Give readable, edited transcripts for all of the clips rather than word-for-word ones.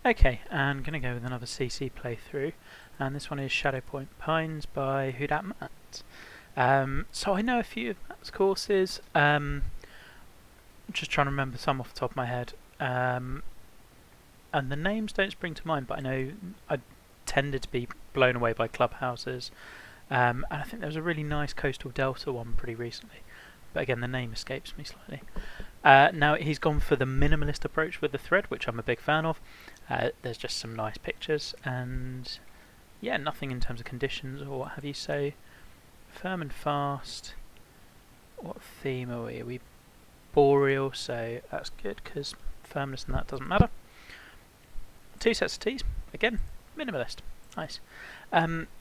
Okay, and I'm going to go with another CC playthrough, and this one is Shadowpoint Pines by Who Dat Matt. So I know a few of Matt's courses, just trying to remember some off the top of my head, and the names don't spring to mind, but I know I tended to be blown away by clubhouses, and I think there was a really nice Coastal Delta one pretty recently, but again the name escapes me slightly. Now he's gone for the minimalist approach with the thread, which I'm a big fan of. There's just some nice pictures and yeah, nothing in terms of conditions or what have you. So firm and fast. What theme are we? Are we boreal? So that's good because firmness and that doesn't matter. 2 sets of tees. Again, minimalist. Nice.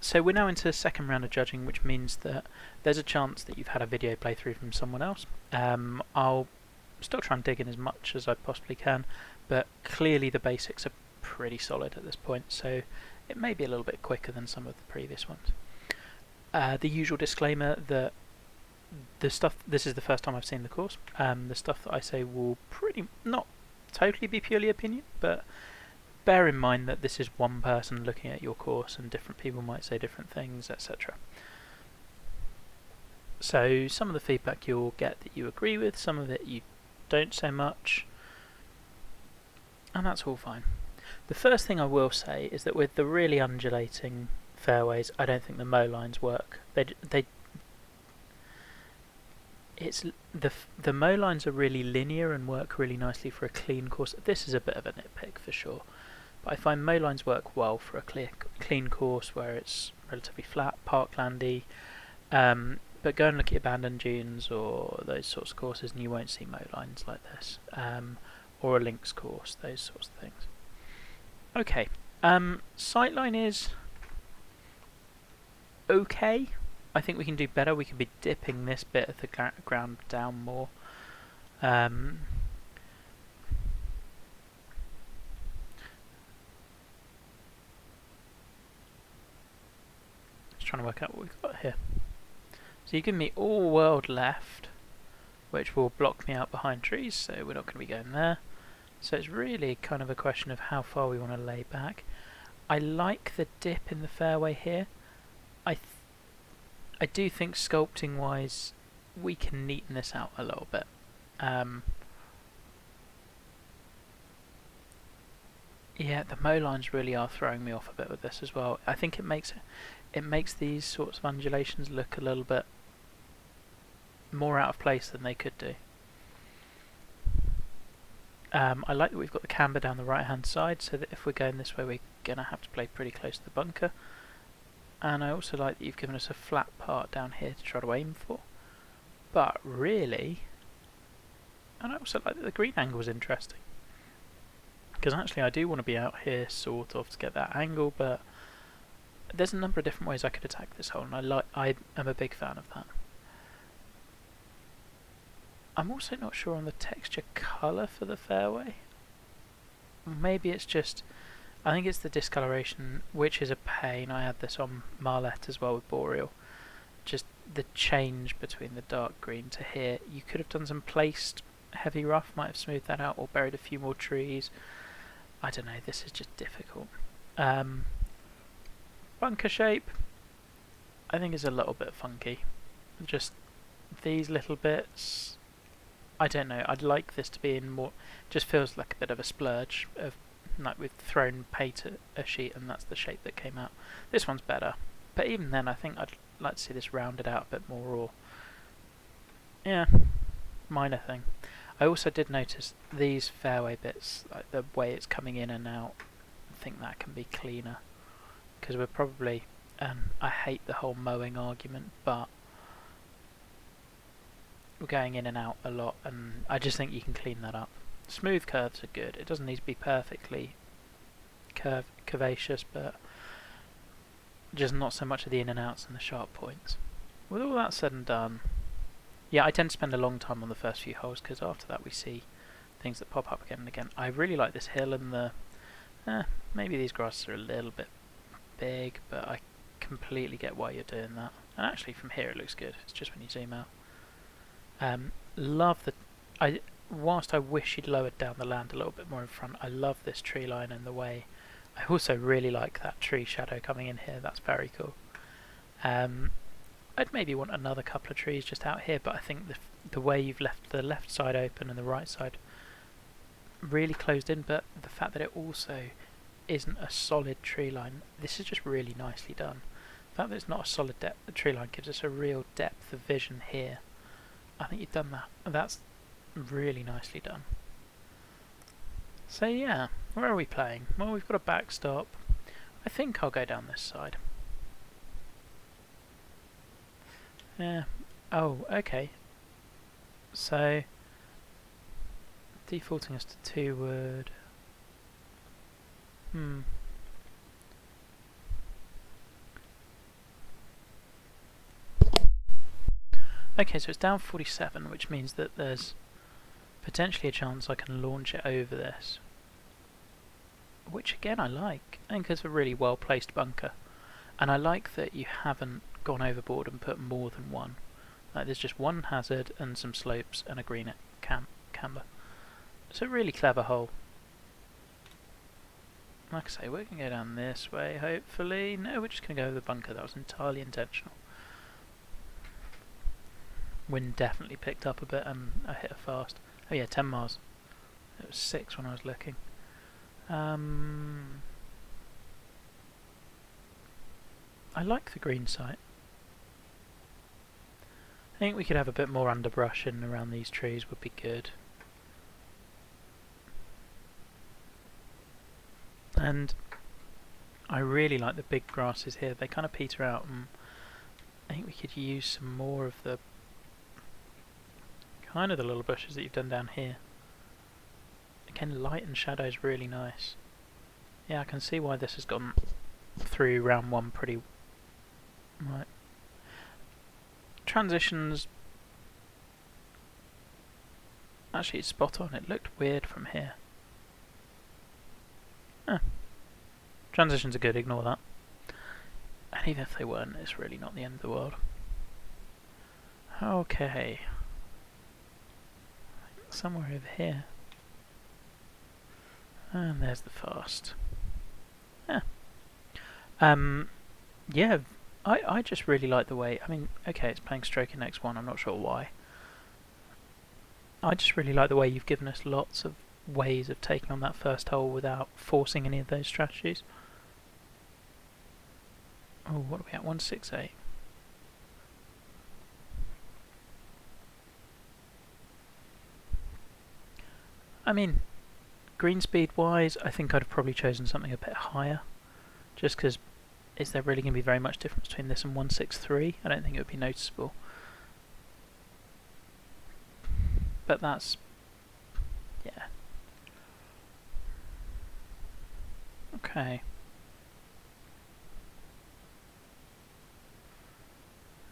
So we're now into the second round of judging, which means that there's a chance that you've had a video playthrough from someone else. I'll still try and dig in as much as I possibly can, but clearly the basics are pretty solid at this point, so it may be a little bit quicker than some of the previous ones. The usual disclaimer that this is the first time I've seen the course. The stuff that I say will not totally be purely opinion, but bear in mind that this is one person looking at your course and different people might say different things, etc. So some of the feedback you'll get that you agree with, some of it you don't so much, and that's all fine. The first thing I will say is that with the really undulating fairways, I don't think the mow lines work. The mow lines are really linear and work really nicely for a clean course. This is a bit of a nitpick for sure, but I find mow lines work well for a clean course where it's relatively flat, parklandy. But go and look at abandoned dunes or those sorts of courses and you won't see mow lines like this, or a links course, those sorts of things. Okay, sightline is okay. I think we can do better. We could be dipping this bit of the ground down more. Just trying to work out what we've got here. So you give me all world left, which will block me out behind trees, so we're not going to be going there. So it's really kind of a question of how far we want to lay back. I like the dip in the fairway here. I do think sculpting wise we can neaten this out a little bit. Yeah, the mow lines really are throwing me off a bit with this as well. I think it makes these sorts of undulations look a little bit more out of place than they could do. I like that we've got the camber down the right hand side, so that if we're going this way we're going to have to play pretty close to the bunker. And I also like that you've given us a flat part down here to try to aim for. But really, and I also like that the green angle is interesting, because actually I do want to be out here sort of to get that angle, but there's a number of different ways I could attack this hole, and I am a big fan of that. I'm also not sure on the texture colour for the fairway. Maybe it's just, I think it's the discoloration, which is a pain. I had this on Marlette as well with Boreal. Just the change between the dark green to here. You could have done some placed heavy rough, might have smoothed that out, or buried a few more trees. I don't know, this is just difficult. Bunker shape, I think is a little bit funky. Just these little bits, I don't know, I'd like this to be in more, just feels like a bit of a splurge of, like we've thrown paint at a sheet and that's the shape that came out. This one's better, but even then I think I'd like to see this rounded out a bit more, or yeah, minor thing. I also did notice these fairway bits, like the way it's coming in and out, I think that can be cleaner, because we're probably, I hate the whole mowing argument, but we're going in and out a lot, and I just think you can clean that up. Smooth curves are good. It doesn't need to be perfectly curvaceous, but just not so much of the in and outs and the sharp points. With all that said and done, yeah, I tend to spend a long time on the first few holes, because after that we see things that pop up again and again. I really like this hill and the, maybe these grasses are a little bit big, but I completely get why you're doing that. And actually from here it looks good, it's just when you zoom out. Love the, whilst I wish you'd lowered down the land a little bit more in front, I love this tree line and the way. I also really like that tree shadow coming in here. That's very cool. I'd maybe want another couple of trees just out here, but I think the way you've left the left side open and the right side really closed in, but the fact that it also isn't a solid tree line, this is just really nicely done. The fact that it's not a solid tree line gives us a real depth of vision here. I think you've done that. That's really nicely done. So yeah, where are we playing? Well, we've got a backstop. I think I'll go down this side. Yeah. Oh, okay. So defaulting us to 2 wood. Okay, so it's down 47, which means that there's potentially a chance I can launch it over this. Which again I like. I think it's a really well placed bunker. And I like that you haven't gone overboard and put more than one. Like there's just one hazard and some slopes and a green camber. It's a really clever hole. Like I say, we're going to go down this way, hopefully. No, we're just going to go over the bunker. That was entirely intentional. Wind definitely picked up a bit and I hit her fast. Oh yeah, 10 miles. It was 6 when I was looking. I like the green site. I think we could have a bit more underbrush in around these trees would be good. And I really like the big grasses here. They kind of peter out, and I think we could use some more of the kind of the little bushes that you've done down here. Again, light and shadow is really nice. Yeah, I can see why this has gone through round 1 pretty right. Transitions, actually it's spot on. It looked weird from here. Transitions are good, ignore that. And even if they weren't, it's really not the end of the world. Okay. Somewhere over here. And there's the fast. Yeah. Yeah, I just really like the way, I mean, okay, it's playing stroke in X1, I'm not sure why. I just really like the way you've given us lots of ways of taking on that first hole without forcing any of those strategies. Oh, what are we at? 168. I mean, green speed wise, I think I'd have probably chosen something a bit higher. Just because, is there really going to be very much difference between this and 163? I don't think it would be noticeable. But that's, yeah. Okay.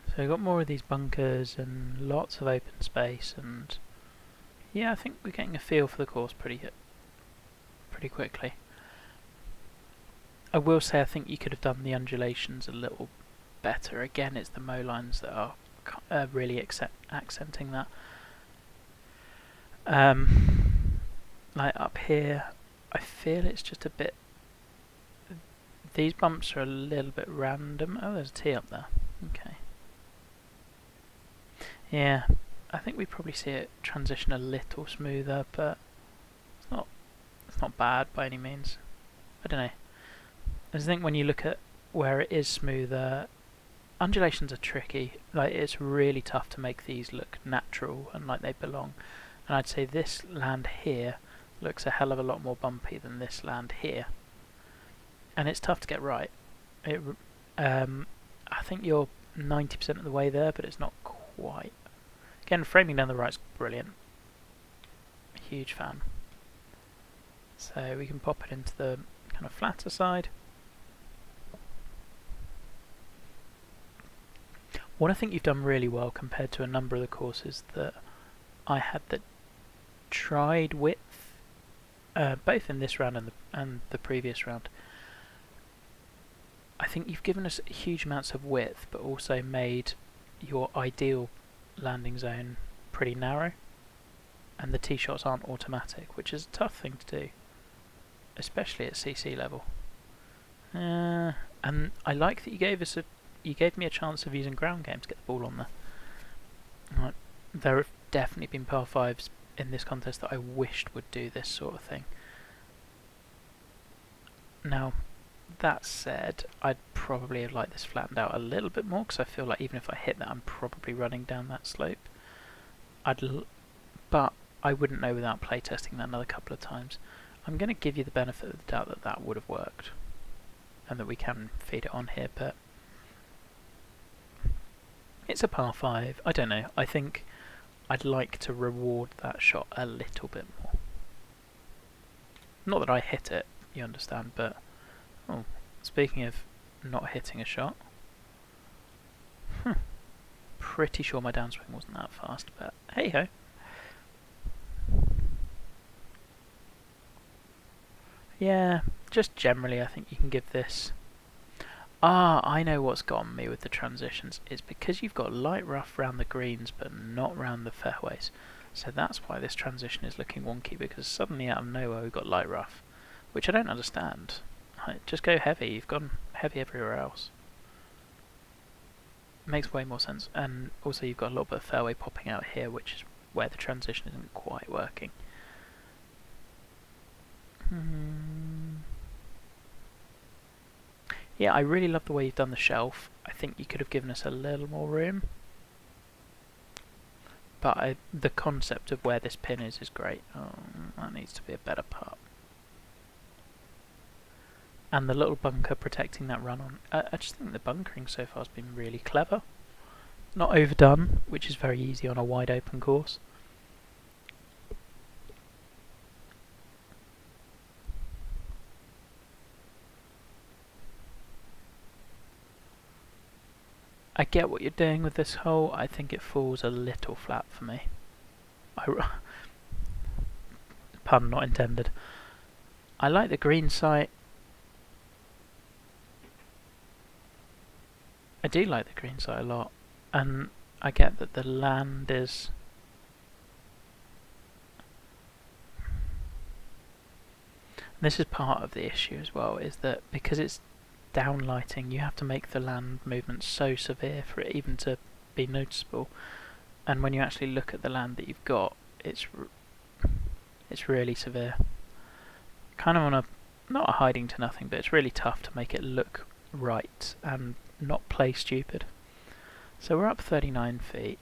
So we've got more of these bunkers and lots of open space, and yeah, I think we're getting a feel for the course pretty quickly. I will say I think you could have done the undulations a little better. Again, it's the mow lines that are really accenting that. Like up here, I feel it's just a bit. These bumps are a little bit random. Oh, there's a T up there. Okay. Yeah, I think we probably see it transition a little smoother, but it's not bad by any means. I don't know. I just think when you look at where it is smoother, undulations are tricky. Like, it's really tough to make these look natural and like they belong. And I'd say this land here looks a hell of a lot more bumpy than this land here. And it's tough to get right. I think you're 90% of the way there, but it's not quite. Again, framing down the right's brilliant. Huge fan. So we can pop it into the kind of flatter side. What I think you've done really well compared to a number of the courses that I had that tried width, both in this round and the previous round. I think you've given us huge amounts of width, but also made your ideal landing zone pretty narrow. and the tee shots aren't automatic, which is a tough thing to do, especially at CC level. And I like that you gave me a chance of using ground game to get the ball on there. Right. There have definitely been par 5s in this contest that I wished would do this sort of thing. Now, that said, I'd probably have liked this flattened out a little bit more, because I feel like even if I hit that, I'm probably running down that slope. But I wouldn't know without playtesting that another couple of times. I'm going to give you the benefit of the doubt that that would have worked, and that we can feed it on here, but it's a par 5. I don't know. I think I'd like to reward that shot a little bit more. Not that I hit it, you understand, but... Oh, speaking of not hitting a shot... Pretty sure my downswing wasn't that fast, but hey-ho. Yeah, just generally I think you can give this... I know what's gotten me with the transitions. It's because you've got light rough round the greens but not round the fairways. So that's why this transition is looking wonky, because suddenly out of nowhere we've got light rough, which I don't understand. Just go heavy, you've gone heavy everywhere else. Makes way more sense, and also you've got a little bit of fairway popping out here, which is where the transition isn't quite working. Yeah, I really love the way you've done the shelf. I think you could have given us a little more room. But the concept of where this pin is great. Oh, that needs to be a better putt. And the little bunker protecting that run on. I just think the bunkering so far has been really clever. Not overdone, which is very easy on a wide open course. I get what you're doing with this hole. I think it falls a little flat for me. Pun not intended. I like the green site. I do like the green site a lot, and I get that the land is... This is part of the issue as well, is that because it's downlighting, you have to make the land movement so severe for it even to be noticeable. And when you actually look at the land that you've got, it's really severe. Kind of on a, not a hiding to nothing, but it's really tough to make it look right and not play stupid. So we're up 39 feet.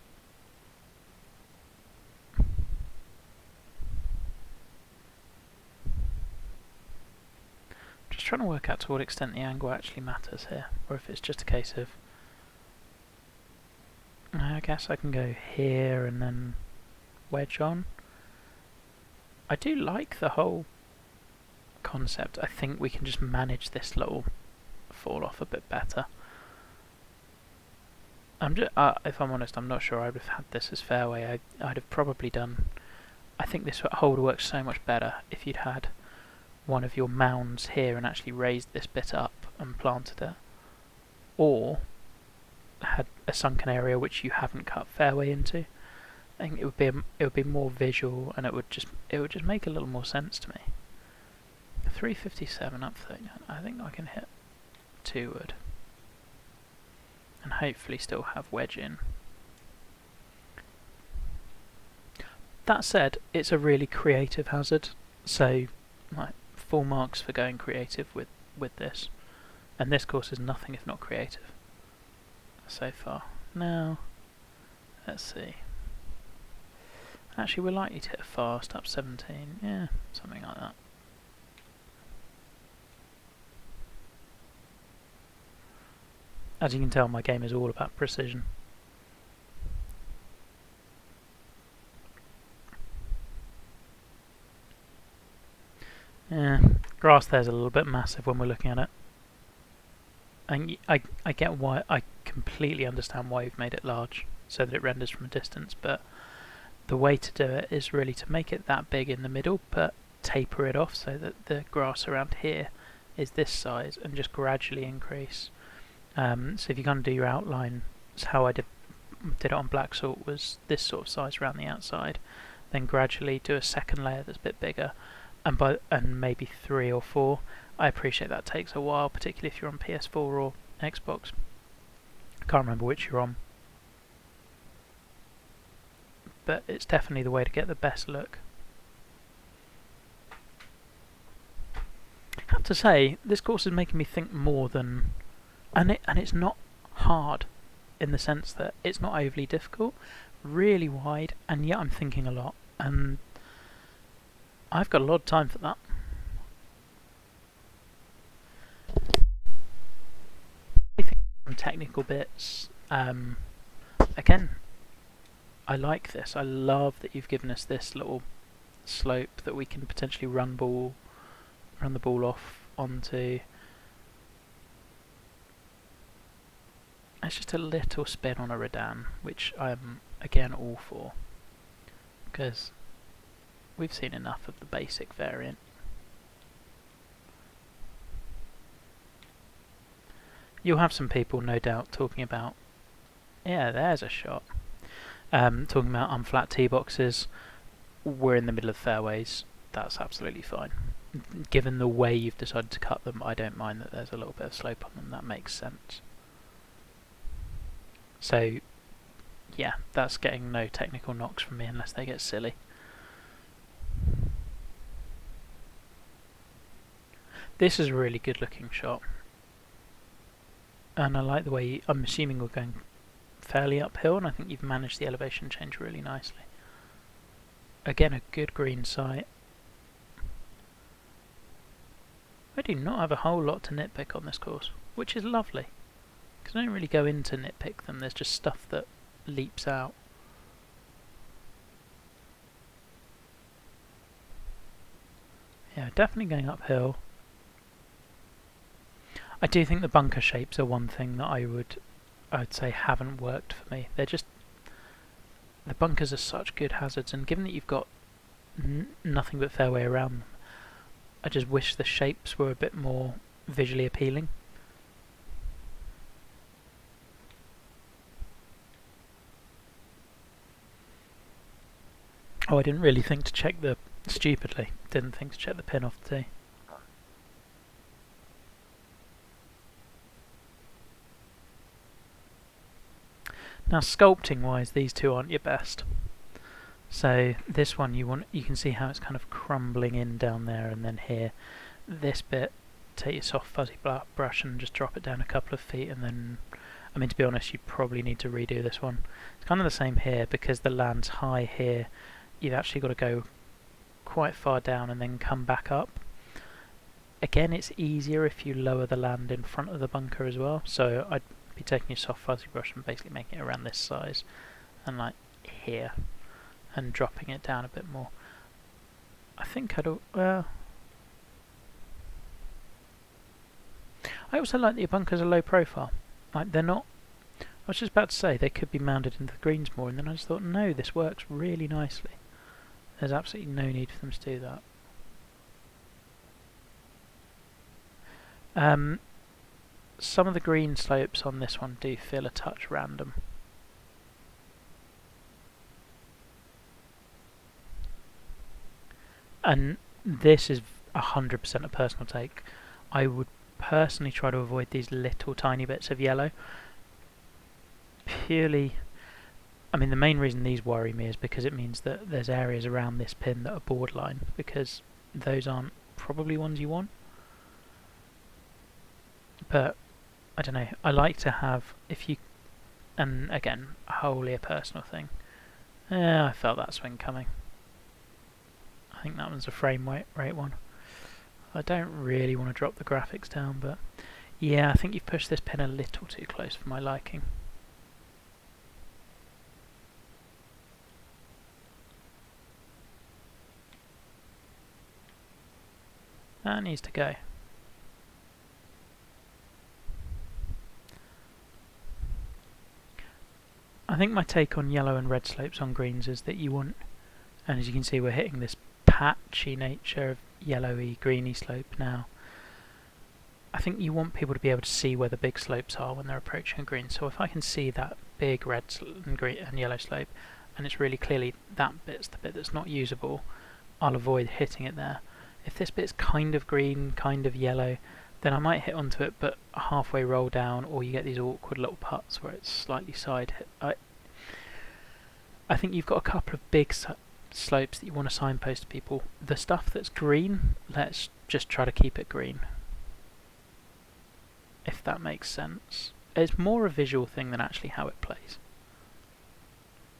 Just trying to work out to what extent the angle actually matters here, or if it's just a case of... I guess I can go here and then wedge on. I do like the whole concept. I think we can just manage this little fall off a bit better. If I'm honest, I'm not sure I would have had this as fairway. I'd have probably done... I think this hole would work so much better if you'd had one of your mounds here and actually raised this bit up and planted it, or had a sunken area which you haven't cut fairway into. I think it would be more visual, and it would just make a little more sense to me. 357 up 39. I think I can hit 2 wood and hopefully still have wedge in. That said, it's a really creative hazard, so like, full marks for going creative with this. And this course is nothing if not creative so far. Now, let's see. Actually, we're likely to hit fast, up 17. Yeah, something like that. As you can tell, my game is all about precision. Yeah, grass there's a little bit massive when we're looking at it. And I get why, I completely understand why you've made it large, so that it renders from a distance, but the way to do it is really to make it that big in the middle, but taper it off so that the grass around here is this size, and just gradually increase. So if you're going to do your outline, how I did it on Black Salt was this sort of size around the outside, then gradually do a second layer that's a bit bigger, and maybe 3 or 4. I appreciate that takes a while, particularly if you're on PS4 or Xbox. I can't remember which you're on, but it's definitely the way to get the best look. I have to say, this course is making me think more than, and it's not hard, in the sense that it's not overly difficult, really wide, and yet I'm thinking a lot, and I've got a lot of time for that. I think some technical bits. Again, I like this. I love that you've given us this little slope that we can potentially run the ball off onto. It's just a little spin on a Redan, which I'm again all for, because we've seen enough of the basic variant. You'll have some people, no doubt, talking about, yeah, there's a shot. Talking about unflat tee boxes. We're in the middle of fairways. That's absolutely fine. Given the way you've decided to cut them, I don't mind that there's a little bit of slope on them. That makes sense. So, yeah, that's getting no technical knocks from me unless they get silly. This is a really good looking shot. And I like the way, I'm assuming we're going fairly uphill, and I think you've managed the elevation change really nicely. Again, a good green site. I do not have a whole lot to nitpick on this course, which is lovely, because I don't really go in to nitpick them, there's just stuff that leaps out. Yeah, definitely going uphill. I do think the bunker shapes are one thing that I would say haven't worked for me. They're just, the bunkers are such good hazards, and given that you've got nothing but fairway around them, I just wish the shapes were a bit more visually appealing. Oh, I didn't really think to check the, stupidly, didn't think to check the pin off the tee. Now, sculpting wise, these two aren't your best. So this one, you can see how it's kind of crumbling in down there, and then here, this bit, take your soft fuzzy brush and just drop it down a couple of feet, and then, I mean, to be honest, you probably need to redo this one. It's kind of the same here, because the land's high here, you've actually got to go quite far down and then come back up. Again, it's easier if you lower the land in front of the bunker as well, so I'd be taking your soft fuzzy brush and basically making it around this size, and like here, and dropping it down a bit more. I think I also like that your bunkers are low profile. Like, they're not, I was just about to say they could be mounted into the greens more, and then I just thought, no, this works really nicely. There's absolutely no need for them to do that. Some of the green slopes on this one do feel a touch random. And this is 100% a personal take. I would personally try to avoid these little tiny bits of yellow. Purely, I mean, the main reason these worry me is because it means that there's areas around this pin that are borderline, because those aren't probably ones you want. But I don't know, I like to have, if you, and again, wholly a personal thing. I felt that swing coming. I think that one's a frame rate one. I don't really want to drop the graphics down, but yeah, I think you've pushed this pin a little too close for my liking. That needs to go. I think my take on yellow and red slopes on greens is that you want, and as you can see we're hitting this patchy nature of yellowy greeny slope now. I think you want people to be able to see where the big slopes are when they're approaching a green, so if I can see that big red and green and yellow slope, and it's really clearly that bit's the bit that's not usable, I'll avoid hitting it there. If this bit's kind of green, kind of yellow, then I might hit onto it but halfway roll down, or you get these awkward little putts where it's slightly side hit. I think you've got a couple of big slopes that you want to signpost to people. The stuff that's green, let's just try to keep it green, if that makes sense. It's more a visual thing than actually how it plays,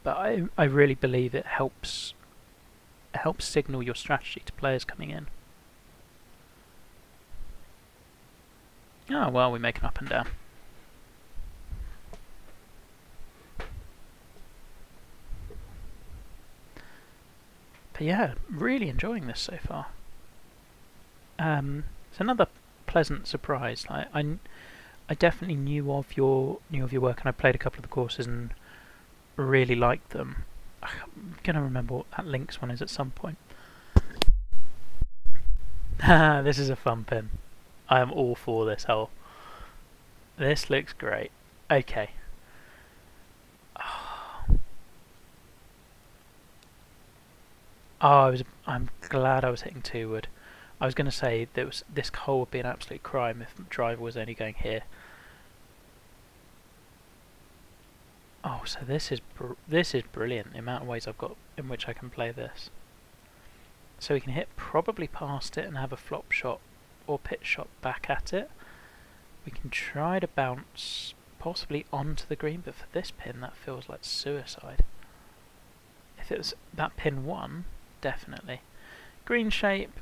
but I really believe it helps signal your strategy to players coming in. Oh well, we make an up and down. But yeah, really enjoying this so far. It's another pleasant surprise. I definitely knew of your work, and I played a couple of the courses and really liked them. I'm gonna remember what that links one is at some point. This is a fun pin. I am all for this hole. This looks great. Okay. I'm glad I was hitting 2-wood. I was going to say that this hole would be an absolute crime if the driver was only going here. Oh, so this is brilliant. The amount of ways I've got in which I can play this. So we can hit probably past it and have a flop shot or pitch shot back at it. We can try to bounce possibly onto the green, but for this pin that feels like suicide. If it was that pin 1, definitely. Green shape,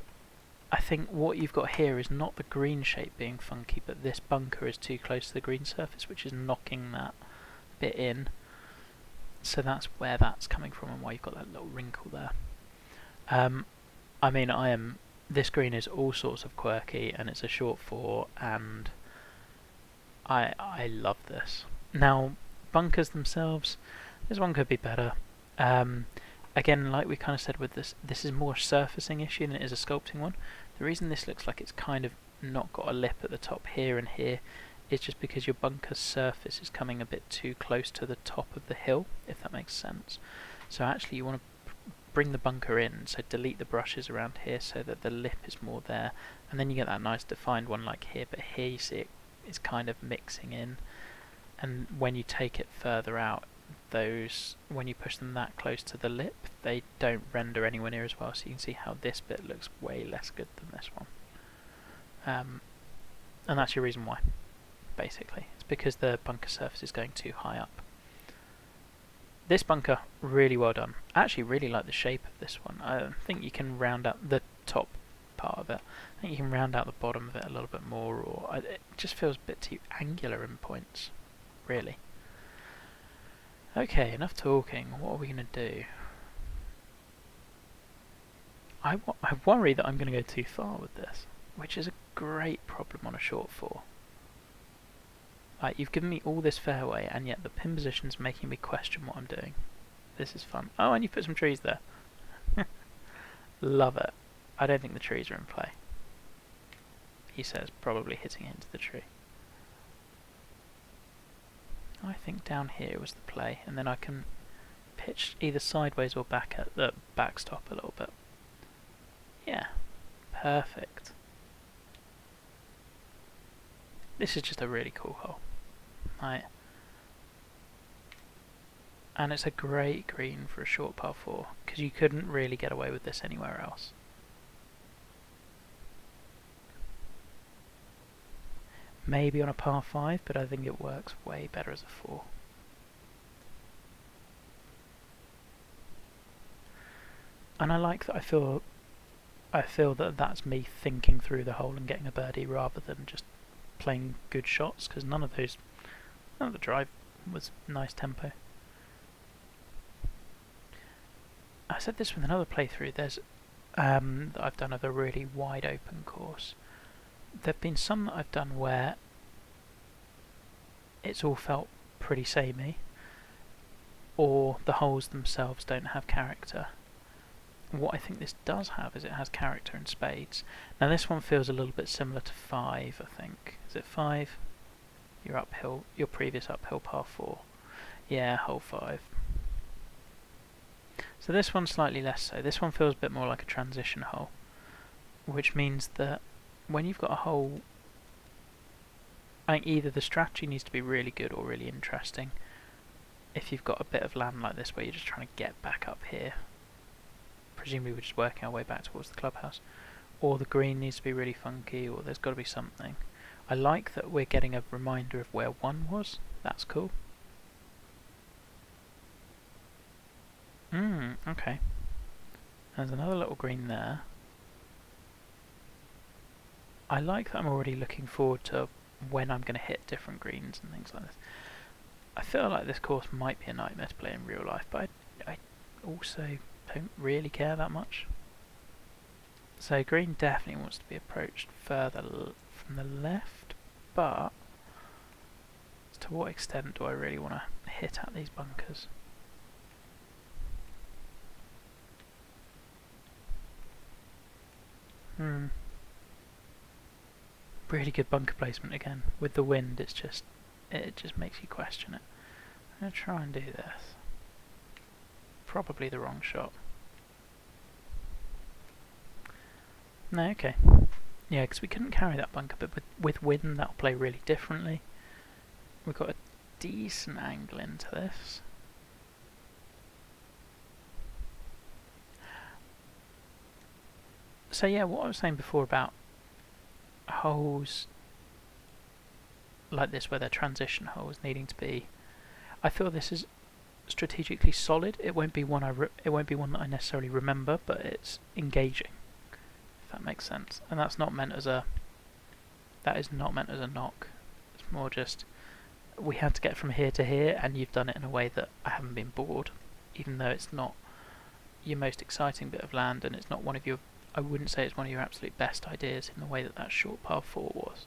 I think what you've got here is not the green shape being funky, but this bunker is too close to the green surface, which is knocking that bit in. So that's where that's coming from and why you've got that little wrinkle there. I mean, this green is all sorts of quirky, and it's a short 4, and I love this. Now, bunkers themselves, this one could be better. Again, like we kind of said with this is more a surfacing issue than it is a sculpting one. The reason this looks like it's kind of not got a lip at the top here and here is just because your bunker surface is coming a bit too close to the top of the hill, if that makes sense. So actually you want to bring the bunker in, so delete the brushes around here so that the lip is more there, and then you get that nice defined one like here, but here you see it's kind of mixing in, and when you take it further out, when you push them that close to the lip, they don't render anywhere near as well, so you can see how this bit looks way less good than this one. And that's your reason why, basically. It's because the bunker surface is going too high up. This bunker, really well done. I actually really like the shape of this one. I think you can round out the top part of it. I think you can round out the bottom of it a little bit more, or it just feels a bit too angular in points, really. Okay, enough talking. What are we going to do? I worry that I'm going to go too far with this, which is a great problem on a short 4. Like, you've given me all this fairway, and yet the pin position's making me question what I'm doing. This is fun. Oh, and you've put some trees there. Love it. I don't think the trees are in play. He says, probably hitting into the tree. I think down here was the play, and then I can pitch either sideways or back at the backstop a little bit. Yeah, perfect. This is just a really cool hole. Right. And it's a great green for a short par 4, because you couldn't really get away with this anywhere else. Maybe on a par 5, but I think it works way better as a 4. And I like that I feel that that's me thinking through the hole and getting a birdie rather than just playing good shots, because none of the drive was nice tempo. I said this with another playthrough, there's that I've done of a really wide open course. There have been some that I've done where it's all felt pretty samey, or the holes themselves don't have character. What I think this does have is it has character in spades. Now this one feels a little bit similar to 5, I think. Is it 5? Your previous uphill par 4. Yeah, hole 5. So this one's slightly less so. This one feels a bit more like a transition hole, which means that when you've got a hole, I think either the strategy needs to be really good or really interesting. If you've got a bit of land like this where you're just trying to get back up here, presumably we're just working our way back towards the clubhouse, or the green needs to be really funky, or there's got to be something. I like that we're getting a reminder of where 1 was. That's cool. Okay. There's another little green there. I like that I'm already looking forward to when I'm going to hit different greens and things like this. I feel like this course might be a nightmare to play in real life, but I also don't really care that much. So green definitely wants to be approached further from the left, but to what extent do I really want to hit at these bunkers? Really good bunker placement again. With the wind, it just makes you question it. I'm going to try and do this. Probably the wrong shot. No, okay. Yeah, because we couldn't carry that bunker, but with wind that'll play really differently. We've got a decent angle into this. So yeah, what I was saying before about holes like this where they're transition holes needing to be, I feel this is strategically solid. It won't be one that I necessarily remember, but it's engaging, if that makes sense. And that's not meant as a knock. It's more just we had to get from here to here, and you've done it in a way that I haven't been bored, even though it's not your most exciting bit of land, and it's not one of your, I wouldn't say it's one of your absolute best ideas in the way that that short par 4 was.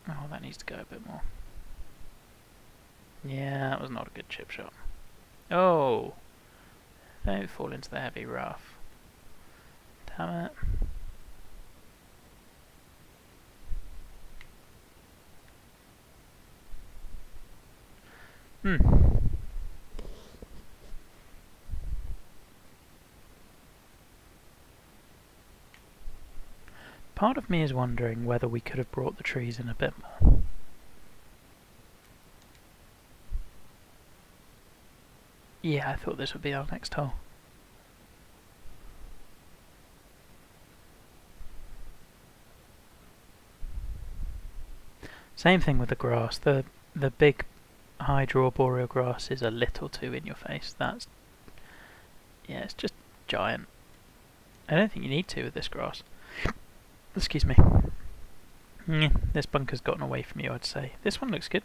Oh, that needs to go a bit more. Yeah, that was not a good chip shot. Oh! Don't fall into the heavy rough. Damn it. Part of me is wondering whether we could have brought the trees in a bit more. Yeah, I thought this would be our next hole. Same thing with the grass. The big high draw boreal grass is a little too in your face. That's, yeah, it's just giant. I don't think you need to with this grass. Excuse me. Yeah, this bunker's gotten away from you, I'd say. This one looks good.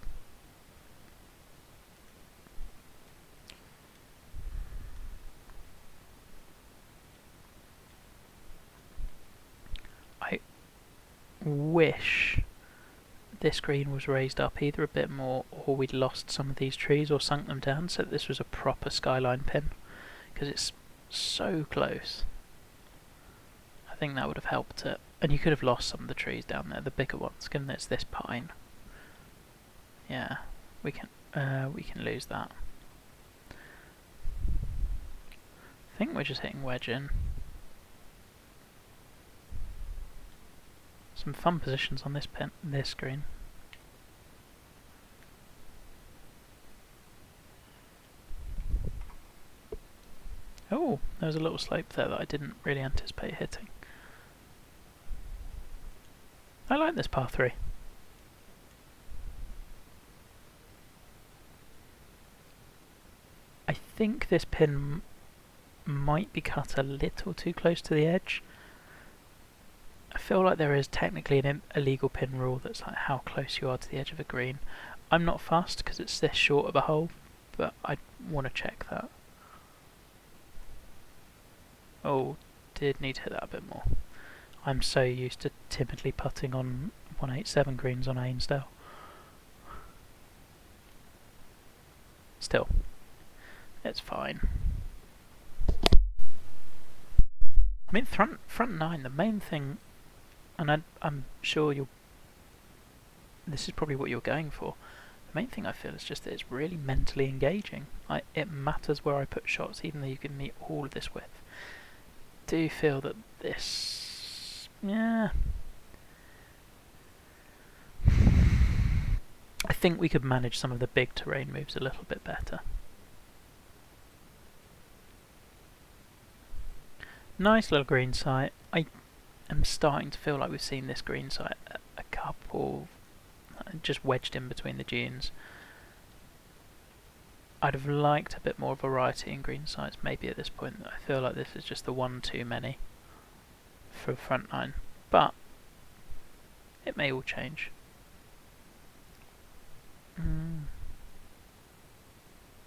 I wish this green was raised up either a bit more, or we'd lost some of these trees or sunk them down so that this was a proper skyline pin, because it's so close. I think that would have helped it. And you could have lost some of the trees down there, the bigger ones, given it's this pine. Yeah, we can lose that. I think we're just hitting wedge in. Some fun positions on this green. Oh, there was a little slope there that I didn't really anticipate hitting. I like this par 3. I think this pin might be cut a little too close to the edge. I feel like there is technically an illegal pin rule that's like how close you are to the edge of a green. I'm not fussed because it's this short of a hole, but I want to check that. Oh, did need to hit that a bit more. I'm so used to timidly putting on 187 greens on Ainsdale. Still, it's fine. I mean, front 9, the main thing, and I'm sure you'll this is probably what you're going for. The main thing I feel is just that it's really mentally engaging. It matters where I put shots, even though you give me all of this width. Do you feel that this... yeah... I think we could manage some of the big terrain moves a little bit better. Nice little green site. I am starting to feel like we've seen this green site a couple, just wedged in between the dunes. I'd have liked a bit more variety in green sites maybe at this point. I feel like this is just the one too many for front line, but it may all change.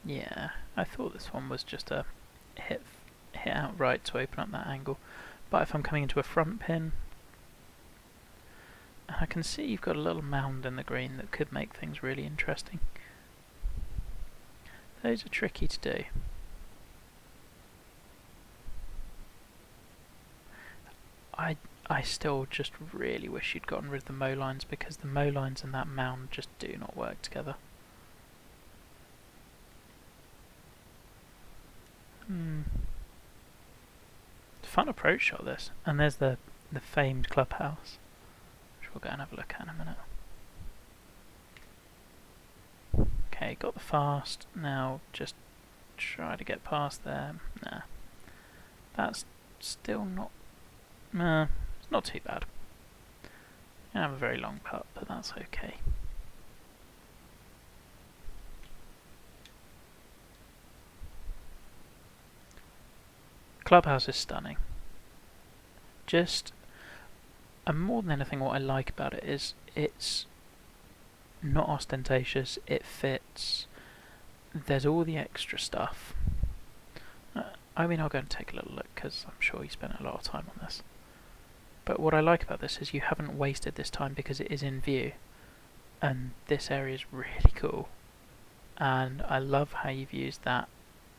Yeah, I thought this one was just a hit outright to open up that angle, but if I'm coming into a front pin, I can see you've got a little mound in the green that could make things really interesting. Those are tricky to do. I still just really wish you'd gotten rid of the mow lines, because the mow lines and that mound just do not work together. Fun approach shot this, and there's the famed clubhouse, which we'll go and have a look at in a minute. Okay, got the fast, now just try to get past there. Nah, that's still not... nah, it's not too bad. I have a very long putt, but that's okay. Clubhouse is stunning. And more than anything, what I like about it is it's not ostentatious, it fits, there's all the extra stuff. I mean, I'll go and take a little look, because I'm sure you spent a lot of time on this. But what I like about this is you haven't wasted this time, because it is in view, and this area is really cool. And I love how you've used that.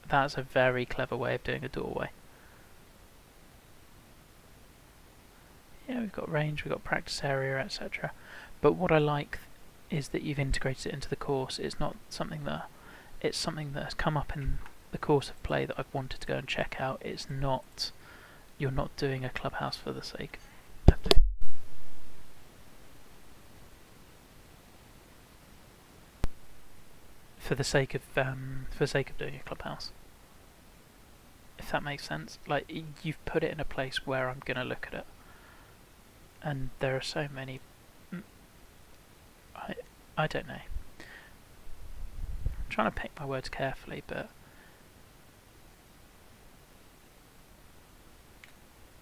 That's a very clever way of doing a doorway. Yeah, we've got range, we've got practice area, etc. But what I like is that you've integrated it into the course. It's not something that... it's something that has come up in the course of play that I've wanted to go and check out. It's not... you're not doing a clubhouse for the sake of doing... for the sake of doing a clubhouse. If that makes sense. Like, you've put it in a place where I'm going to look at it. And there are so many... I don't know. I'm trying to pick my words carefully, but...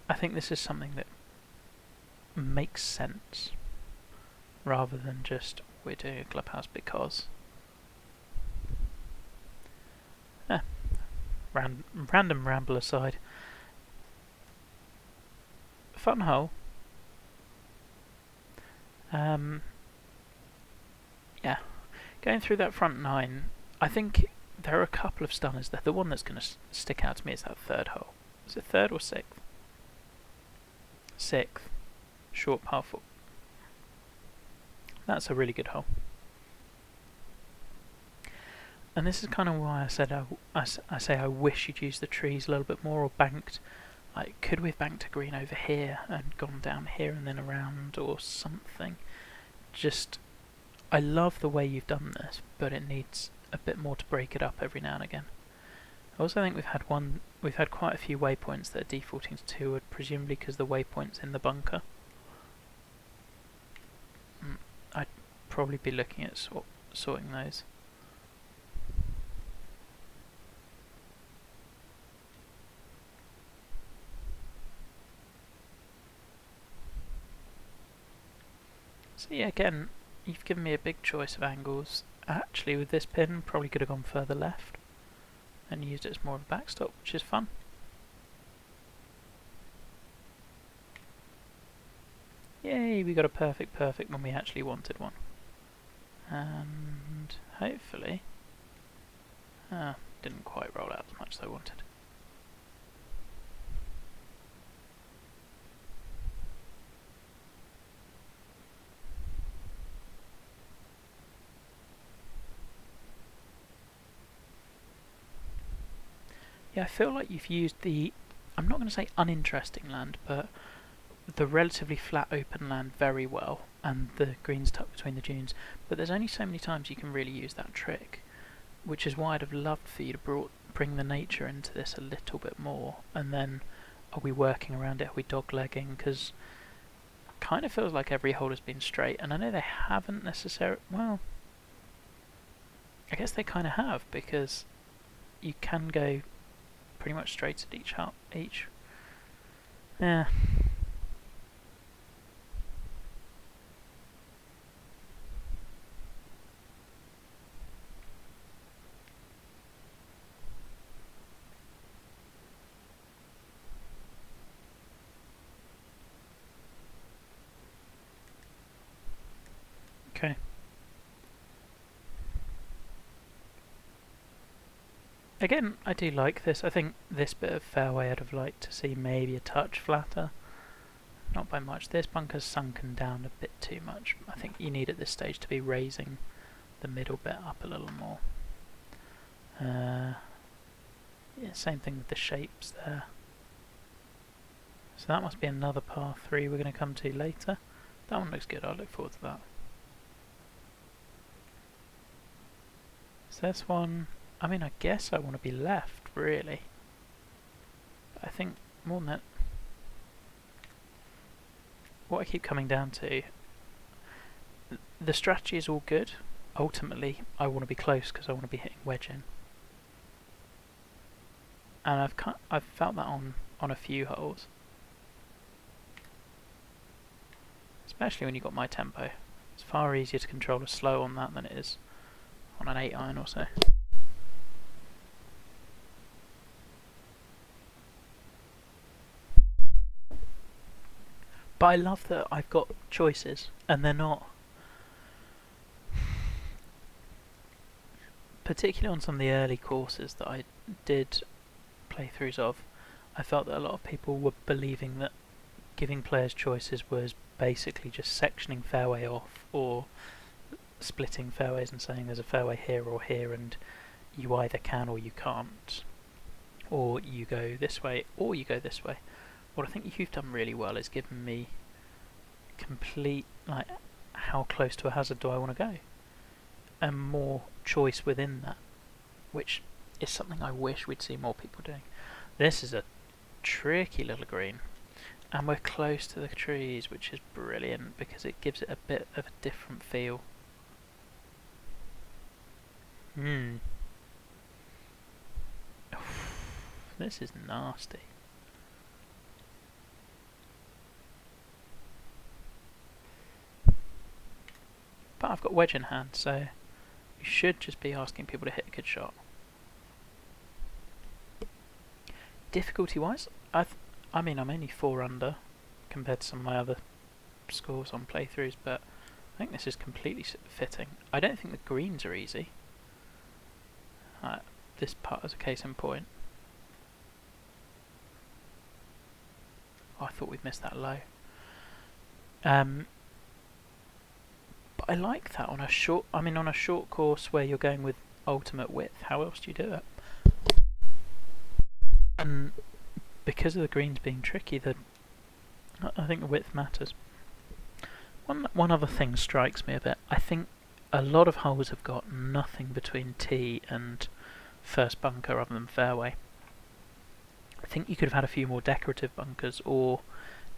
I think this is something that makes sense, rather than just, we're doing a clubhouse because... random ramble aside. Fun hole. Yeah, going through that front nine, I think there are a couple of stunners there. The one that's going to stick out to me is that third hole. Is it third or sixth? Sixth. Short par 4. That's a really good hole. And this is kind of why I said I say I wish you'd used the trees a little bit more, or banked. Like, could we have banked a green over here and gone down here and then around, or something? Just, I love the way you've done this, but it needs a bit more to break it up every now and again. I also think we've had quite a few waypoints that are defaulting to 2, presumably because the waypoint's in the bunker. I'd probably be looking at sorting those. So yeah, again, you've given me a big choice of angles. Actually, with this pin, probably could have gone further left and used it as more of a backstop, which is fun. Yay, we got a perfect when we actually wanted one. And hopefully... didn't quite roll out as much as I wanted. Yeah, I feel like you've used the, I'm not going to say uninteresting land, but the relatively flat open land very well, and the greens tucked between the dunes. But there's only so many times you can really use that trick, which is why I'd have loved for you to bring the nature into this a little bit more. And then, are we working around it? Are we doglegging? Because kind of feels like every hole has been straight, and I know they haven't necessarily. Well, I guess they kind of have, because you can go pretty much straight at each hole. Yeah. Okay. Again, I do like this. I think this bit of fairway I'd have liked to see maybe a touch flatter. Not by much. This bunker's sunken down a bit too much. I think you need at this stage to be raising the middle bit up a little more. Yeah, same thing with the shapes there. So that must be another par 3 we're going to come to later. That one looks good. I look forward to that. So this one, I mean, I guess I want to be left, really. But I think more than that, what I keep coming down to, the strategy is all good. Ultimately, I want to be close because I want to be hitting wedge in. And I've felt that on a few holes. Especially when you've got my tempo. It's far easier to control a slow on that than it is on an 8 iron or so. But I love that I've got choices, and they're not, particularly on some of the early courses that I did playthroughs of, I felt that a lot of people were believing that giving players choices was basically just sectioning fairway off, or splitting fairways and saying there's a fairway here or here and you either can or you can't, or you go this way or you go this way. What I think you've done really well is given me complete, like, how close to a hazard do I want to go, and more choice within that, which is something I wish we'd see more people doing. This is a tricky little green, and we're close to the trees, which is brilliant because it gives it a bit of a different feel. This is nasty. But I've got wedge in hand, so you should just be asking people to hit a good shot. Difficulty wise, I mean, I'm only 4 under compared to some of my other scores on playthroughs, but I think this is completely fitting. I don't think the greens are easy. This part is a case in point. Oh, I thought we'd missed that low. But I like that on a short. I mean, on a short course where you're going with ultimate width. How else do you do it? And because of the greens being tricky, I think the width matters. One other thing strikes me a bit. I think a lot of holes have got nothing between tee and first bunker other than fairway. I think you could have had a few more decorative bunkers, or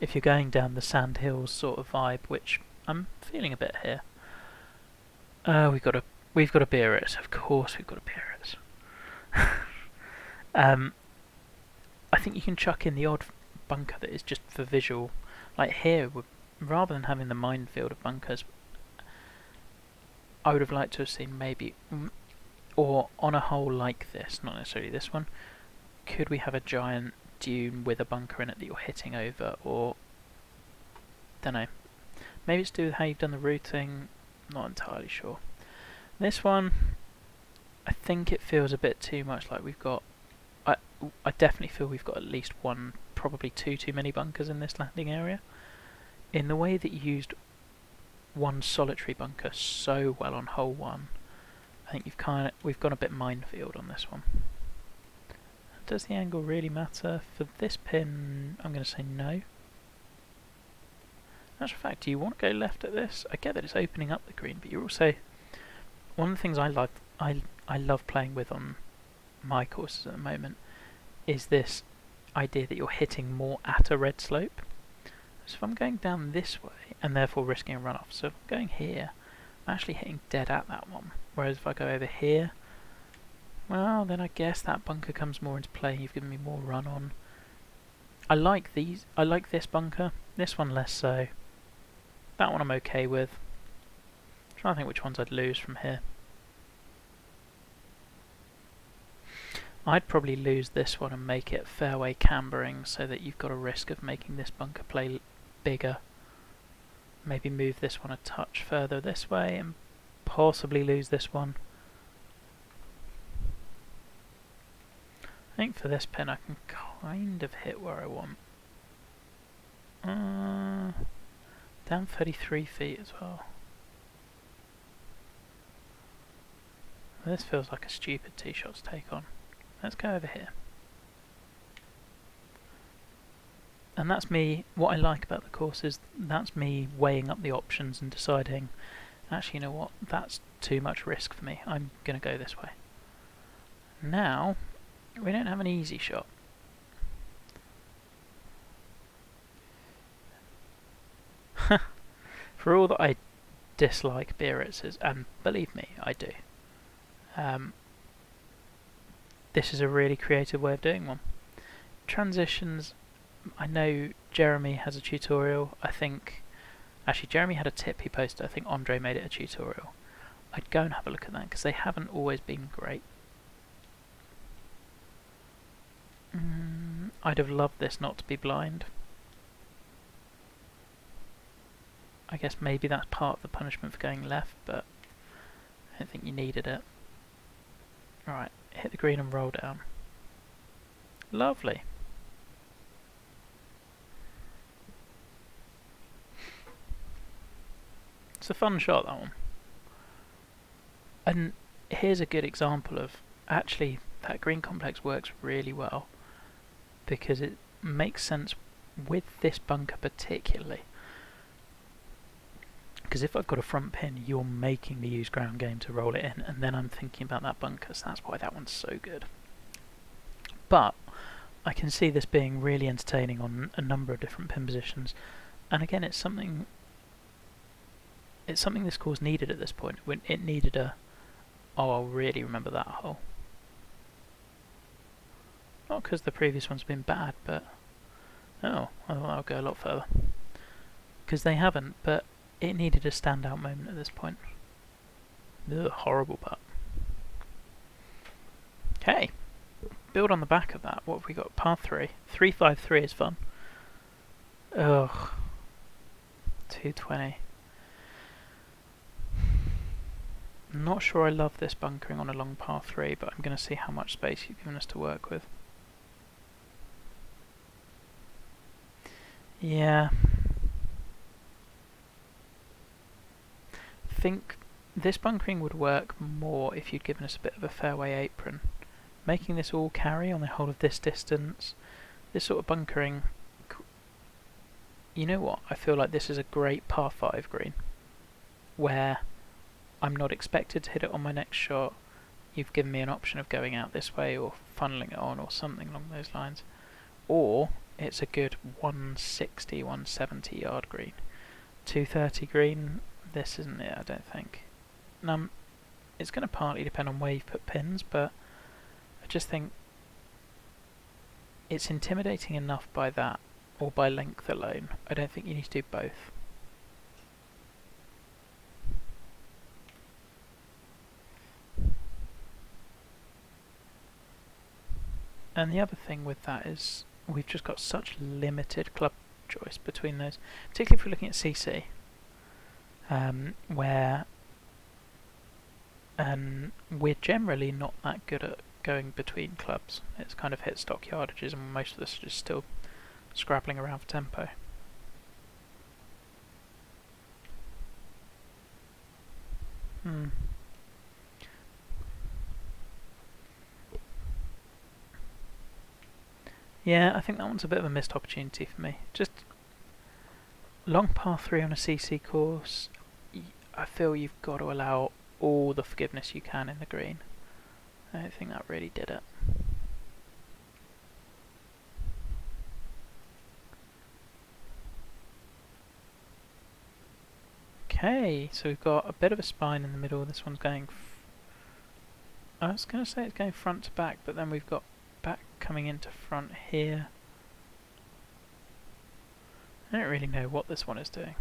if you're going down the sand hills sort of vibe, which I'm feeling a bit here. We've got to beer it. Of course, we've got to beer it. I think you can chuck in the odd bunker that is just for visual. Like here, rather than having the minefield of bunkers, I would have liked to have seen maybe, or on a hole like this, not necessarily this one, could we have a giant dune with a bunker in it that you're hitting over, or don't know. Maybe it's to do with how you've done the routing, not entirely sure. This one, I think it feels a bit too much like we've got, I definitely feel we've got at least one, probably two too many bunkers in this landing area. In the way that you used one solitary bunker so well on hole 1, I think we've gone a bit minefield on this one. does the angle really matter? For this pin, I'm going to say no. As a fact, do you want to go left at this? I get that it's opening up the green, but you're also... One of the things I love playing with on my courses at the moment is this idea that you're hitting more at a red slope. So if I'm going down this way, and therefore risking a runoff, so if I'm going here, I'm actually hitting dead at that one. Whereas if I go over here, well, then I guess that bunker comes more into play. You've given me more run on. I like these. I like this bunker. This one less so. That one I'm okay with. I'm trying to think which ones I'd lose from here. I'd probably lose this one and make it fairway cambering so that you've got a risk of making this bunker play bigger. Maybe move this one a touch further this way and possibly lose this one. I think for this pin I can kind of hit where I want. Down 33 feet as well. This feels like a stupid tee shot to take on. Let's go over here. And that's me, what I like about the course is that's me weighing up the options and deciding, actually, you know what, that's too much risk for me. I'm going to go this way. Now, we don't have an easy shot. For all that I dislike Biarritz's, and believe me, I do, this is a really creative way of doing one. Transitions, I know Jeremy has a tutorial. I think, actually Jeremy had a tip he posted, I think Andre made it a tutorial. I'd go and have a look at that because they haven't always been great. I'd have loved this not to be blind. I guess maybe that's part of the punishment for going left, but I don't think you needed it. Alright, hit the green and roll down. Lovely. It's a fun shot, that one. And here's a good example of, actually, that green complex works really well because it makes sense with this bunker particularly. Because if I've got a front pin, you're making me use ground game to roll it in, and then I'm thinking about that bunker, so that's why that one's so good. But I can see this being really entertaining on a number of different pin positions, and again, it's something this course needed at this point. When it needed a, oh, I'll really remember that hole. Not because the previous one's been bad, but oh, I thought I'll go a lot further. Because they haven't, but it needed a standout moment at this point. Ugh, horrible putt. Okay, build on the back of that. What have we got? Par 3. 353 is fun. Ugh. 220. I'm not sure I love this bunkering on a long par 3, but I'm going to see how much space you've given us to work with. Yeah. I think this bunkering would work more if you'd given us a bit of a fairway apron. Making this all carry on the whole of this distance, this sort of bunkering, you know what, I feel like this is a great par 5 green, where I'm not expected to hit it on my next shot. You've given me an option of going out this way or funneling it on or something along those lines. Or it's a good 160, 170 yard green. 230 green, this isn't it, I don't think. It's going to partly depend on where you've put pins, but I just think it's intimidating enough by that, or by length alone. I don't think you need to do both. And the other thing with that is we've just got such limited club choice between those, particularly if we're looking at CC, where we're generally not that good at going between clubs. It's kind of hit stock yardages, and most of us are just still scrabbling around for tempo. Yeah, I think that one's a bit of a missed opportunity for me. Just long par 3 on a CC course, I feel you've got to allow all the forgiveness you can in the green. I don't think that really did it. Okay, so we've got a bit of a spine in the middle. This one's going... I was going to say it's going front to back, but then we've got back coming into front here. I don't really know what this one is doing.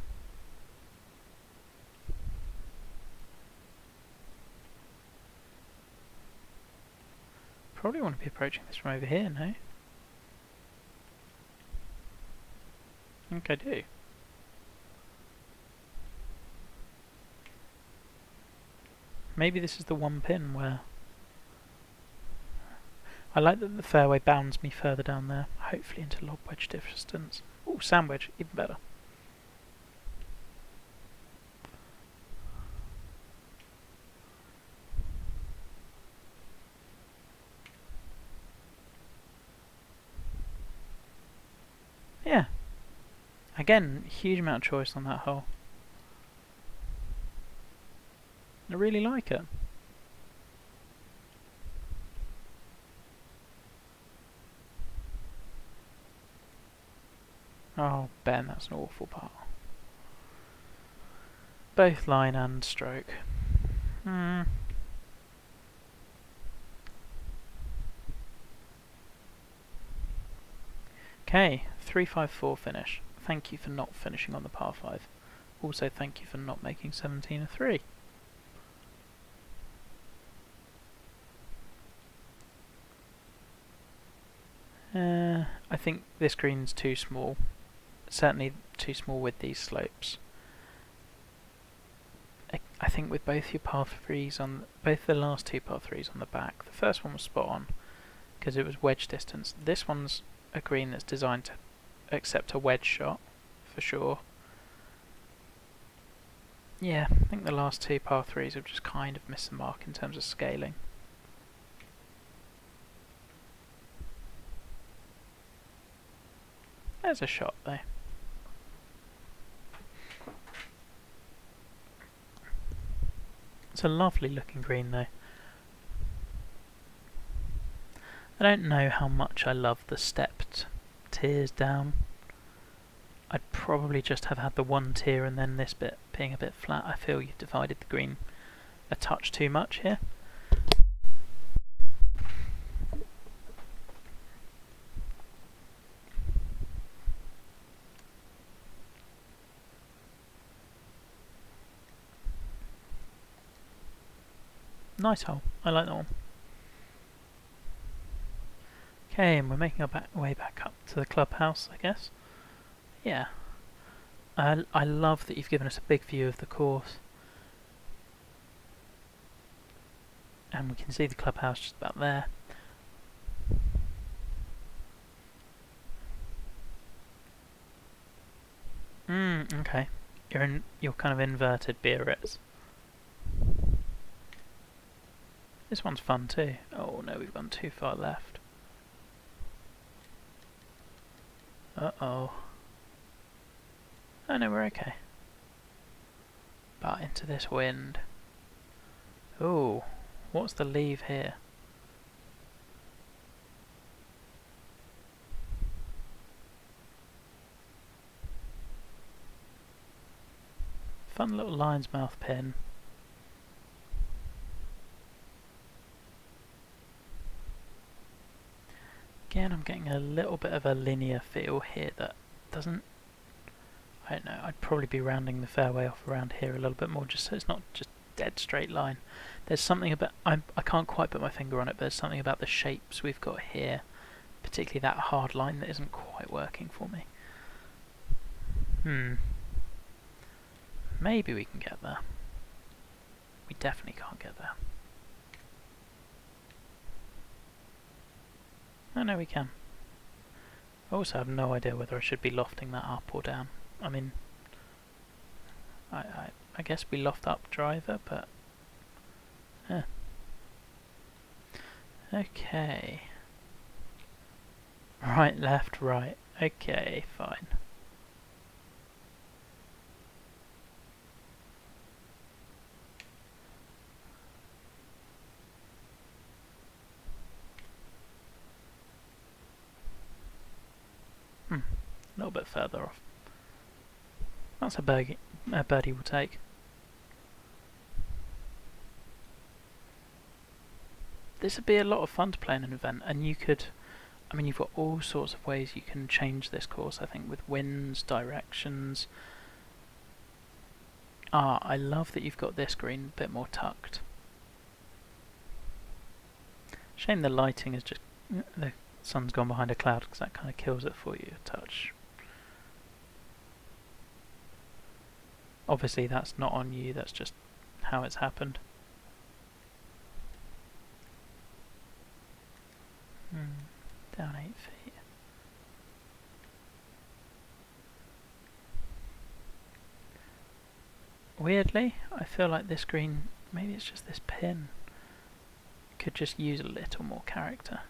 Probably want to be approaching this from over here, no? I think I do. Maybe this is the one pin where... I like that the fairway bounds me further down there, hopefully into lob wedge distance. Ooh, sand wedge, even better. Yeah. Again, huge amount of choice on that hole. I really like it. Oh, Ben, that's an awful part. Both line and stroke. Okay, 3-5-4 finish. Thank you for not finishing on the par 5. Also, thank you for not making 17 a 3. I think this green's too small. Certainly too small with these slopes. I think with both your par 3s on... both the last two par 3s on the back, the first one was spot on, because it was wedge distance. This one's a green that's designed to accept a wedge shot, for sure. Yeah, I think the last two par 3s have just kind of missed the mark in terms of scaling. There's a shot though. It's a lovely looking green though. I don't know how much I love the stepped tiers down. I'd probably just have had the one tier and then this bit being a bit flat. I feel you've divided the green a touch too much here. Nice hole. I like that one. Okay, and we're making our way back up to the clubhouse, I guess. Yeah. I love that you've given us a big view of the course. And we can see the clubhouse just about there. Okay. You're kind of inverted Biarritz. This one's fun too. Oh no, we've gone too far left. Uh-oh. Oh no, we're okay. But into this wind. Ooh, what's the leave here? Fun little lion's mouth pin. Again, I'm getting a little bit of a linear feel here that doesn't... I don't know, I'd probably be rounding the fairway off around here a little bit more just so it's not just dead straight line. There's something about... I can't quite put my finger on it, but there's something about the shapes we've got here, particularly that hard line, that isn't quite working for me. Maybe we can get there. We definitely can't get there. Oh no, we can. I also have no idea whether I should be lofting that up or down. I mean, I guess we loft up driver, but... Okay. Right, left, right. Okay, fine. A little bit further off. That's a birdie will take. This would be a lot of fun to play in an event, and you could, I mean, you've got all sorts of ways you can change this course, I think, with winds, directions. I love that you've got this green a bit more tucked. Shame the lighting is just, the sun's gone behind a cloud, because that kind of kills it for you a touch. Obviously that's not on you, that's just how it's happened. Down 8 feet. Weirdly, I feel like this green, maybe it's just this pin, could just use a little more character.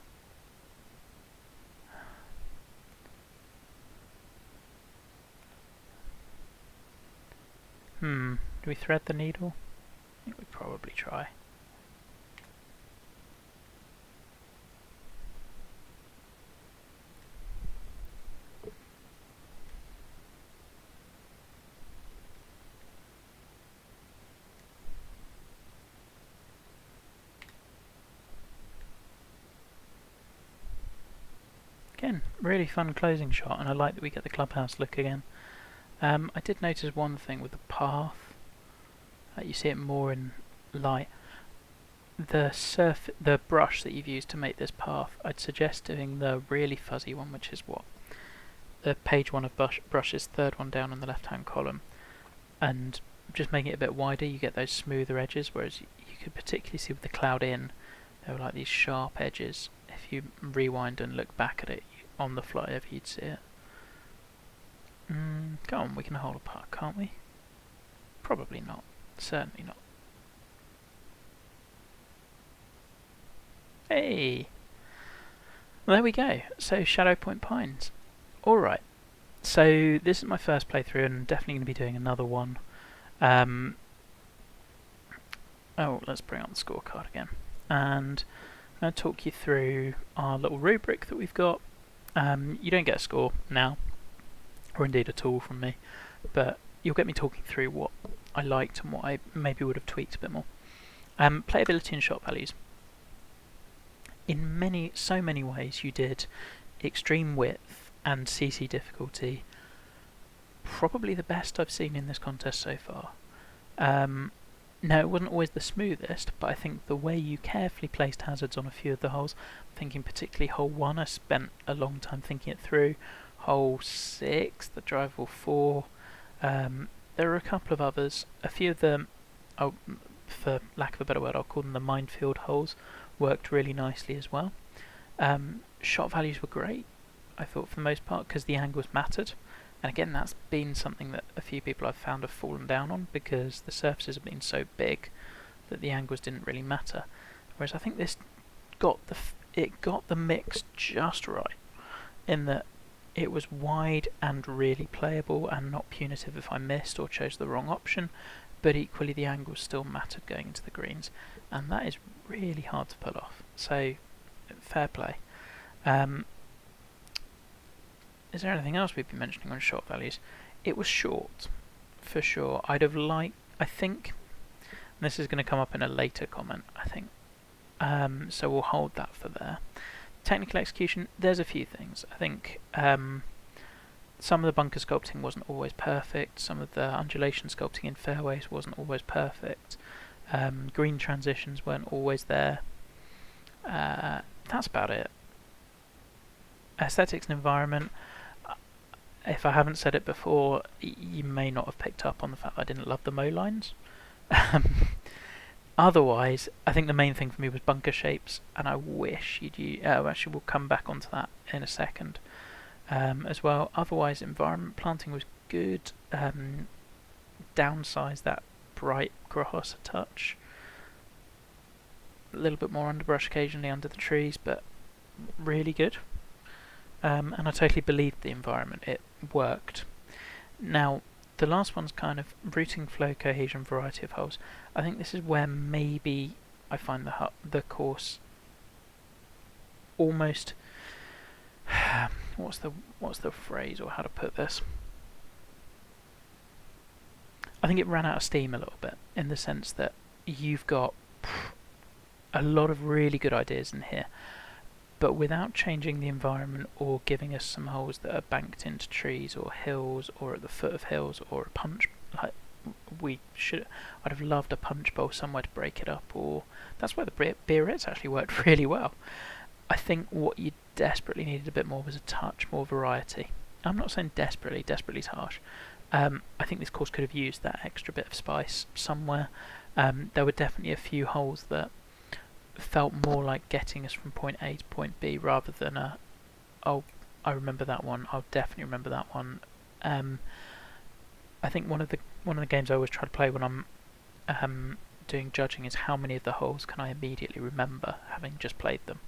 Do we thread the needle? I think we'd probably try. Again, really fun closing shot, and I like that we get the clubhouse look again. I did notice one thing with the path. You see it more in light. The brush that you've used to make this path, I'd suggest doing the really fuzzy one, which is what? The page 1 of brushes, third one down on the left hand column, and just making it a bit wider, you get those smoother edges, whereas you could particularly see with the cloud in, there were like these sharp edges. If you rewind and look back at it on the flyover, you'd see it. Go on, we can hold a putt, can't we? Probably not. Certainly not. Hey! Well, there we go. So, Shadowpoint Pines. Alright. So, this is my first playthrough, and I'm definitely going to be doing another one. Oh, let's bring up the scorecard again. And I'm going to talk you through our little rubric that we've got. You don't get a score now, or indeed at all from me, but you'll get me talking through what I liked and what I maybe would have tweaked a bit more. Playability and shot values. In so many ways, you did extreme width and CC difficulty probably the best I've seen in this contest so far. No, it wasn't always the smoothest, but I think the way you carefully placed hazards on a few of the holes, I'm thinking particularly hole 1, I spent a long time thinking it through. Hole 6, the drive hole 4. There are a couple of others. A few of them, for lack of a better word, I'll call them the minefield holes, worked really nicely as well. Shot values were great, I thought, for the most part, because the angles mattered. And again, that's been something that a few people I've found have fallen down on, because the surfaces have been so big that the angles didn't really matter. Whereas I think this got the mix just right, in that it was wide and really playable and not punitive if I missed or chose the wrong option, but equally the angles still mattered going into the greens, and that is really hard to pull off. So, fair play. Is there anything else we've been mentioning on shot values? It was short, for sure. I'd have liked, I think, and this is going to come up in a later comment, I think, so we'll hold that for there. Technical execution, there's a few things. I think some of the bunker sculpting wasn't always perfect, some of the undulation sculpting in fairways wasn't always perfect, green transitions weren't always there. That's about it. Aesthetics and environment, if I haven't said it before, you may not have picked up on the fact that I didn't love the mow lines. Otherwise, I think the main thing for me was bunker shapes, and I wish you'd actually we'll come back onto that in a second as well. Otherwise, environment planting was good. Downsize that bright grass a touch. A little bit more underbrush occasionally under the trees, but really good. and I totally believed the environment. It worked. Now, the last one's kind of routing, flow, cohesion, variety of holes. I think this is where maybe I find the course almost what's the phrase or how to put this? I think it ran out of steam a little bit, in the sense that you've got a lot of really good ideas in here, but without changing the environment or giving us some holes that are banked into trees or hills or at the foot of hills or a punch. Like I'd have loved a punch bowl somewhere to break it up, or that's where the beerettes actually worked really well. I think what you desperately needed a bit more was a touch more variety. I'm not saying desperately is harsh. I think this course could have used that extra bit of spice somewhere. There were definitely a few holes that felt more like getting us from point A to point B rather than oh, I remember that one, I'll definitely remember that one. I think one of the games I always try to play when I'm doing judging is how many of the holes can I immediately remember having just played them.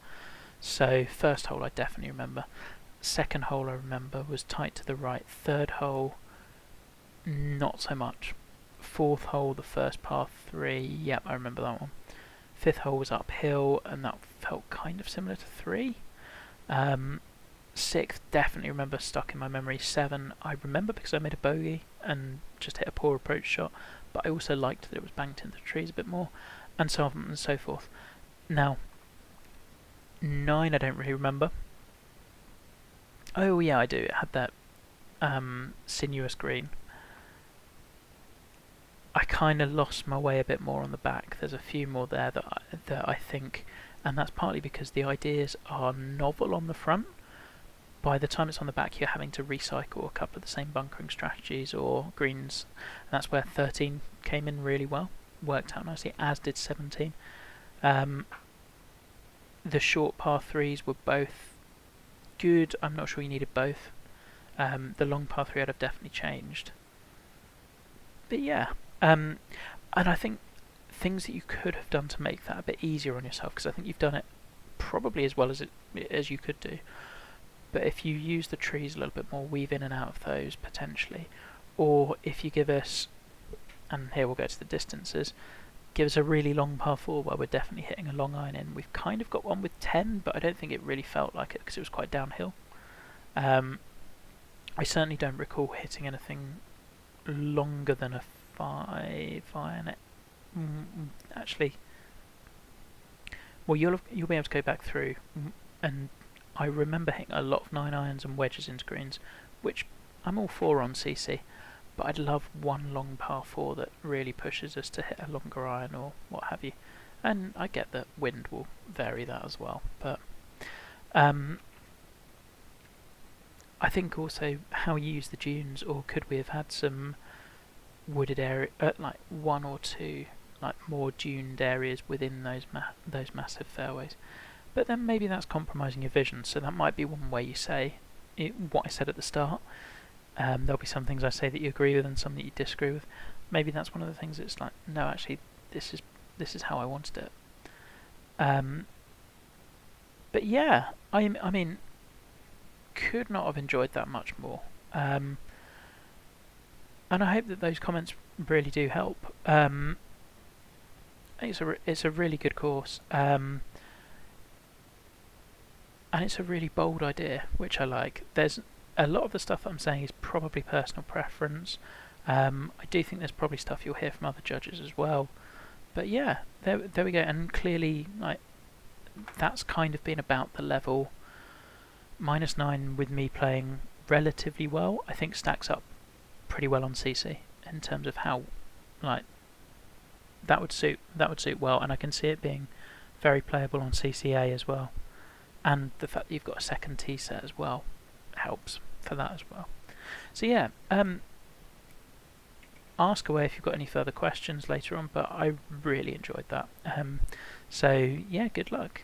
So first hole I definitely remember. Second hole I remember was tight to the right. Third hole, not so much. Fourth hole, the first par 3, yep, I remember that one. Fifth hole was uphill, and that felt kind of similar to 3. Sixth, definitely remember, stuck in my memory. 7, I remember because I made a bogey and just hit a poor approach shot, but I also liked that it was banked into the trees a bit more, and so on and so forth. Now, 9 I don't really remember. Oh yeah, I do. It had that sinuous green. I kind of lost my way a bit more on the back. There's a few more there that I think, and that's partly because the ideas are novel on the front. By the time it's on the back, you're having to recycle a couple of the same bunkering strategies or greens, and that's where 13 came in really well. Worked out nicely, as did 17. The short par 3s were both good. I'm not sure you needed both. The long par 3 I'd have definitely changed. But yeah, and I think things that you could have done to make that a bit easier on yourself, because I think you've done it probably as well as you could do. But if you use the trees a little bit more, weave in and out of those potentially, or if you give us, and here we'll go to the distances, give us a really long par 4 where we're definitely hitting a long iron in. We've kind of got one with 10, but I don't think it really felt like it because it was quite downhill. I certainly don't recall hitting anything longer than a 5 iron. Actually, well, you'll be able to go back through, and I remember hitting a lot of 9 irons and wedges into greens, which I'm all for on CC, but I'd love one long par 4 that really pushes us to hit a longer iron or what have you. And I get that wind will vary that as well, but I think also how you use the dunes, or could we have had some wooded area, like 1 or 2 like more duned areas within those massive fairways. But then maybe that's compromising your vision, so that might be one way you say what I said at the start. There'll be some things I say that you agree with and some that you disagree with. Maybe that's one of the things that's like, no, actually, this is how I wanted it. But yeah, I mean, could not have enjoyed that much more. And I hope that those comments really do help. It's a really good course. And it's a really bold idea, which I like. There's a lot of the stuff that I'm saying is probably personal preference. I do think there's probably stuff you'll hear from other judges as well. But yeah, there we go. And clearly, like, that's kind of been about the level. -9 with me playing relatively well, I think stacks up pretty well on CC in terms of how, like, that would suit well, and I can see it being very playable on CCA as well. And the fact that you've got a second tee set as well helps for that as well. So yeah, ask away if you've got any further questions later on, but I really enjoyed that. So yeah, good luck.